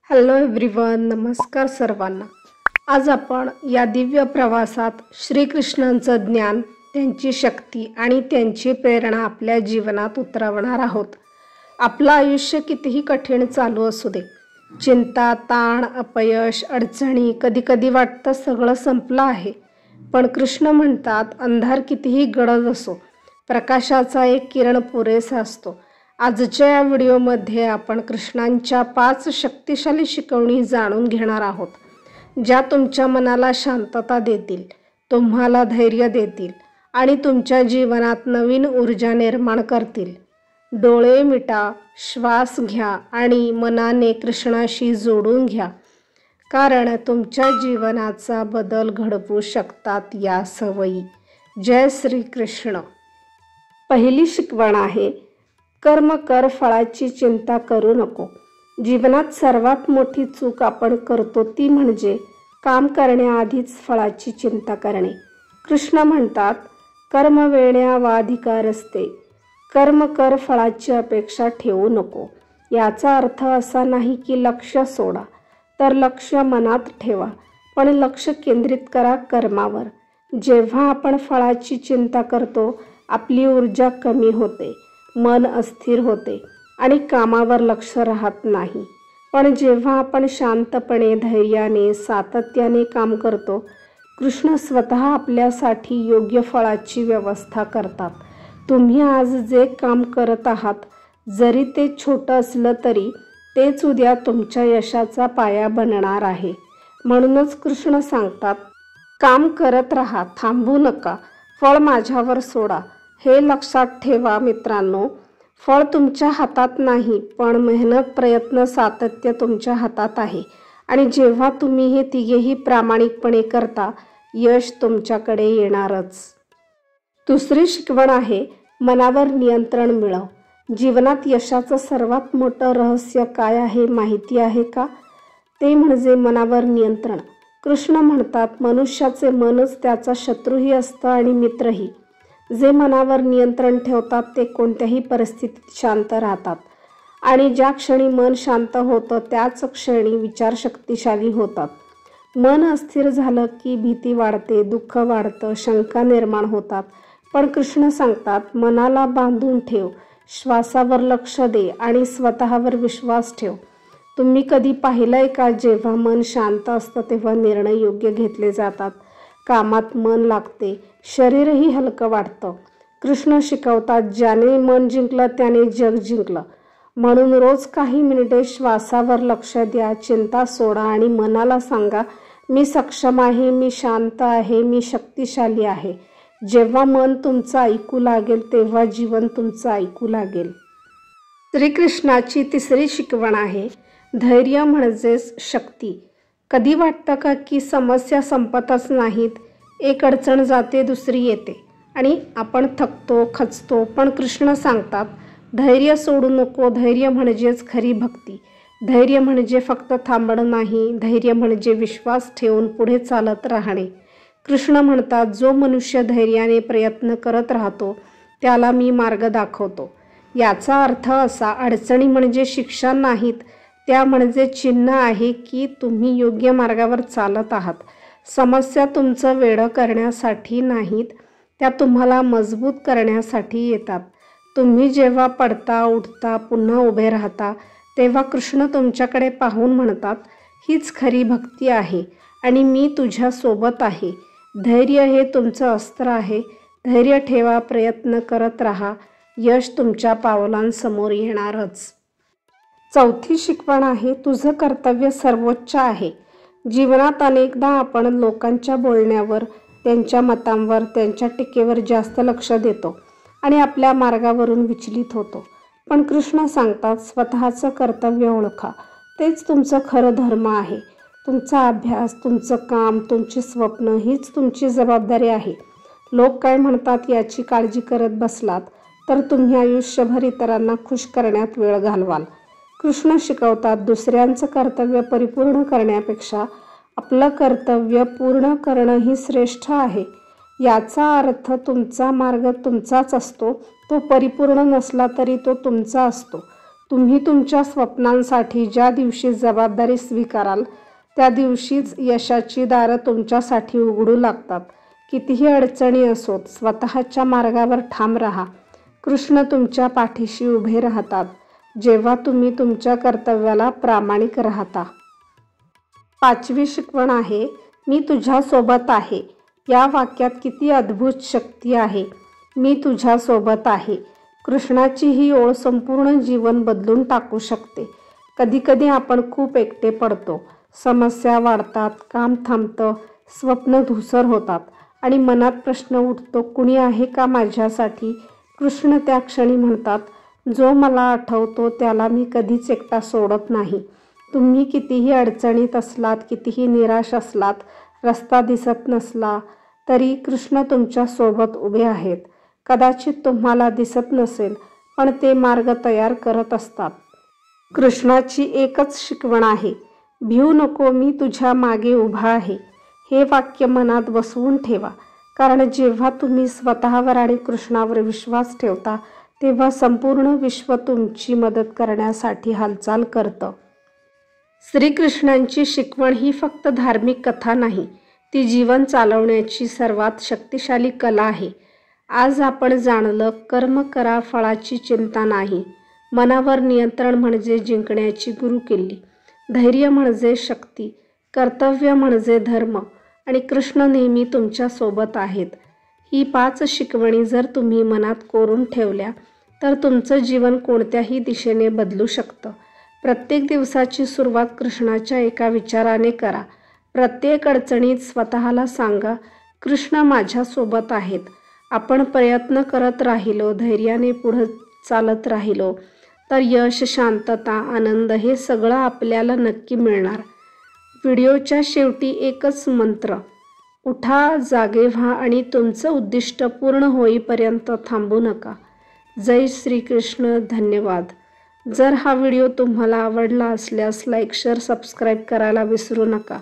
Hello everyone, नमस्कार सर्वांना। आज आपण या दिव्य प्रवासात श्रीकृष्णांचं ज्ञान, त्यांची शक्ती आणि त्यांची प्रेरणा आपल्या जीवनात उतरवणार आहोत। आपलं आयुष्य कितीही कठीण चालू असू दे, चिंता, ताण, अपयश, अडचणी, कधी वाटतं सगळं संपलं आहे, पण कृष्ण म्हणतात अंधार कितीही गडद असो, प्रकाशाचा एक किरण पुरेसा असतो। आजच्या या व्हिडिओमध्ये आपण कृष्णांच्या 5 शक्तिशाली शिकवणी जाणून घेणार आहोत, ज्या तुमच्या मनाला शांतता देतील, तुम्हाला धैर्य देतील आणि तुमच्या जीवनात नवीन ऊर्जा निर्माण करतील। डोळे मिटा, श्वास घ्या आणि मनाने कृष्णाशी जोडून घ्या, कारण तुमच्या जीवनाचा बदल घडवू शकतात या सवयी। जय श्री कृष्ण। पहिली शिकवण आहे, कर्म कर, फळाची चिंता करू नको। जीवनात सर्वात मोठी चूक आपण करतो ती म्हणजे काम करण्याआधीच फळाची चिंता करणे। कृष्ण म्हणतात, कर्म वेळण्यावाधिकार असते, कर्म कर, फळाची अपेक्षा ठेवू नको। याचा अर्थ असा नाही की लक्ष्य सोडा, तर लक्ष्य मनात ठेवा, पण लक्ष केंद्रित करा कर्मावर। जेव्हा आपण फळाची चिंता करतो, आपली ऊर्जा कमी होते, मन अस्थिर होते आणि कामावर लक्ष राहत नाही। पण जेव्हा आपण शांतपणे, धैर्याने, सातत्याने काम करतो, कृष्ण स्वतः आपल्यासाठी योग्य फळाची व्यवस्था करतात। तुम्ही आज जे काम करत आहात, जरी ते छोटं असलं तरी तेच उद्या तुमच्या यशाचा पाया बनणार आहे। म्हणूनच कृष्ण सांगतात, काम करत राहा, थांबू नका, फळ माझ्यावर सोडा। हे लक्षात ठेवा मित्रांनो, फळ तुमच्या हातात नाही, पण मेहनत, प्रयत्न, सातत्य तुमच्या हातात आहे। आणि जेव्हा तुम्ही हे तिघेही प्रामाणिकपणे करता, यश तुमच्याकडे येणारच। दुसरी शिकवण आहे, मनावर नियंत्रण मिळव। जीवनात यशाचं सर्वात मोठं रहस्य काय आहे माहिती आहे का? ते म्हणजे मनावर नियंत्रण। कृष्ण म्हणतात, मनुष्याचे मनच त्याचा शत्रूही असतं आणि मित्रही। जे मनावर नियंत्रण ठेवतात ते कोणत्याही परिस्थितीत शांत राहतात, आणि ज्या क्षणी मन शांत होतं त्याच क्षणी विचार शक्तिशाली होतात। मन अस्थिर झालं की भीती वाढते, दुःख वाढतं, शंका निर्माण होतात। पण कृष्ण सांगतात, मनाला बांधून ठेव, श्वासावर लक्ष दे आणि स्वतःवर विश्वास ठेव। तुम्ही कधी पाहिलंय का, जेव्हा मन शांत असतं तेव्हा निर्णय योग्य घेतले जातात, कामात मन लागते, शरीरही हलकं वाटतं। कृष्ण शिकवतात, ज्याने मन जिंकलं त्याने जग जिंकलं। म्हणून रोज काही मिनिटे श्वासावर लक्ष द्या, चिंता सोडा आणि मनाला सांगा, मी सक्षम आहे, मी शांत आहे, मी शक्तिशाली आहे। जेव्हा मन तुमचं ऐकू लागेल तेव्हा जीवन तुमचं ऐकू लागेल। श्रीकृष्णाची तिसरी शिकवण आहे, धैर्य म्हणजेच शक्ती। कधी वाटतं का की समस्या संपतच नाहीत, एक अडचण जाते, दुसरी येते आणि आपण थकतो, खचतो। पण कृष्ण सांगतात, धैर्य सोडू नको। धैर्य म्हणजेच खरी भक्ती। धैर्य म्हणजे फक्त थांबणं नाही, धैर्य म्हणजे विश्वास ठेवून पुढे चालत राहणे। कृष्ण म्हणतात, जो मनुष्य धैर्याने प्रयत्न करत राहतो त्याला मी मार्ग दाखवतो। याचा अर्थ असा, अडचणी म्हणजे शिक्षा नाहीत, त्या म्हणजे चिन्ह आहे की तुम्ही योग्य मार्गावर चालत आहात। समस्या तुमचं वेडं करण्यासाठी नाहीत, त्या तुम्हाला मजबूत करण्यासाठी येतात। तुम्ही जेव्हा पडता, उठता, पुन्हा उभे राहता, तेव्हा कृष्ण तुमच्याकडे पाहून म्हणतात, हीच खरी भक्ती आहे आणि मी तुझ्या सोबत आहे। धैर्य हे तुमचं अस्त्र आहे। धैर्य ठेवा, प्रयत्न करत राहा, यश तुमच्या पावलांसमोर येणारच। चौथी शिकवण आहे, तुझं कर्तव्य सर्वोच्च आहे। जीवनात अनेकदा आपण लोकांच्या बोलण्यावर, त्यांच्या मतांवर, त्यांच्या टीकेवर जास्त लक्ष देतो आणि आपल्या मार्गावरून विचलित होतो। पण कृष्ण सांगतात, स्वतःचं कर्तव्य ओळखा, तेच तुमचं खरं धर्म आहे। तुमचा अभ्यास, तुमचं काम, तुमची स्वप्न हीच तुमची जबाबदारी आहे। लोक काय म्हणतात याची काळजी करत बसलात तर तुम्ही आयुष्यभर इतरांना खुश करण्यात वेळ घालवाल। कृष्ण शिकवतात, दुसऱ्यांचं कर्तव्य परिपूर्ण करण्यापेक्षा आपलं कर्तव्य पूर्ण करणं ही श्रेष्ठ आहे। याचा अर्थ तुमचा मार्ग तुमचाच असतो, तो परिपूर्ण नसला तरी तो तुमचा असतो। तुम्ही तुमच्या स्वप्नांसाठी ज्या दिवशी जबाबदारी स्वीकाराल त्या दिवशीच यशाची दारं तुमच्यासाठी उघडू लागतात. कितीही अडचणी असोत, स्वतःच्या मार्गावर ठाम राहा. कृष्ण तुमच्या पाठीशी उभे राहतात जेव्हा तुम्ही तुमच्या कर्तव्याला प्रामाणिक राहता. 5वी शिकवण आहे, मी तुझ्यासोबत आहे. या वाक्यात किती अद्भुत शक्ती आहे. मी तुझ्यासोबत आहे. कृष्णाची ही ओळ संपूर्ण जीवन बदलून टाकू शकते. कधीकधी आपण खूप एकटे पडतो. समस्या वाढतात, काम थांबतं, स्वप्न धूसर होतात आणि मनात प्रश्न उठतो, कुणी आहे का माझ्यासाठी? कृष्ण त्या क्षणी म्हणतात, जो मला आठवतो त्याला मी कधीच एकटा सोडत नाही. तुम्ही कितीही अडचणीत असलात, कितीही निराश असलात, रस्ता दिसत नसला तरी कृष्ण तुमच्या सोबत उभे आहेत. कदाचित तुम्हाला दिसत नसेल, पण ते मार्ग तयार करत असतात. कृष्णाची एकच शिकवण आहे, भिऊ नको, मी तुझ्या मागे उभा आहे. हे वाक्य मनात बसवून ठेवा, कारण जेव्हा तुम्ही स्वतःवर आणि कृष्णावर विश्वास ठेवता तेव्हा संपूर्ण विश्व तुमची मदत करण्यासाठी हालचाल करतं. श्रीकृष्णांची शिकवण ही फक्त धार्मिक कथा नाही, ती जीवन चालवण्याची सर्वात शक्तिशाली कला आहे. आज आपण जाणलं, कर्म करा, फळाची चिंता नाही. मनावर नियंत्रण म्हणजे जिंकण्याची गुरुकिल्ली. धैर्य म्हणजे शक्ती, कर्तव्य म्हणजे धर्म आणि कृष्ण नेहमी तुमच्या सोबत आहेत. ही 5 शिकवणी जर तुम्ही मनात कोरून ठेवल्या तर तुमचं जीवन कोणत्याही दिशेने बदलू शकतं. प्रत्येक दिवसाची सुरुवात कृष्णाच्या एका विचाराने करा. प्रत्येक अडचणीत स्वतःला सांगा, कृष्ण माझ्यासोबत आहेत. आपण प्रयत्न करत राहिलो, धैर्याने पुढे चालत राहिलो तर यश, शांतता, आनंद हे सगळं आपल्याला नक्की मिळणार. व्हिडिओच्या शेवटी एकच मंत्र, उठा, जागे व्हा आणि तुमचं उद्दिष्ट पूर्ण होईपर्यंत थांबू नका. जय श्रीकृष्ण. धन्यवाद. जर हा व्हिडिओ तुम्हाला आवडला असल्यास लाईक, शेअर, सबस्क्राईब करायला विसरू नका.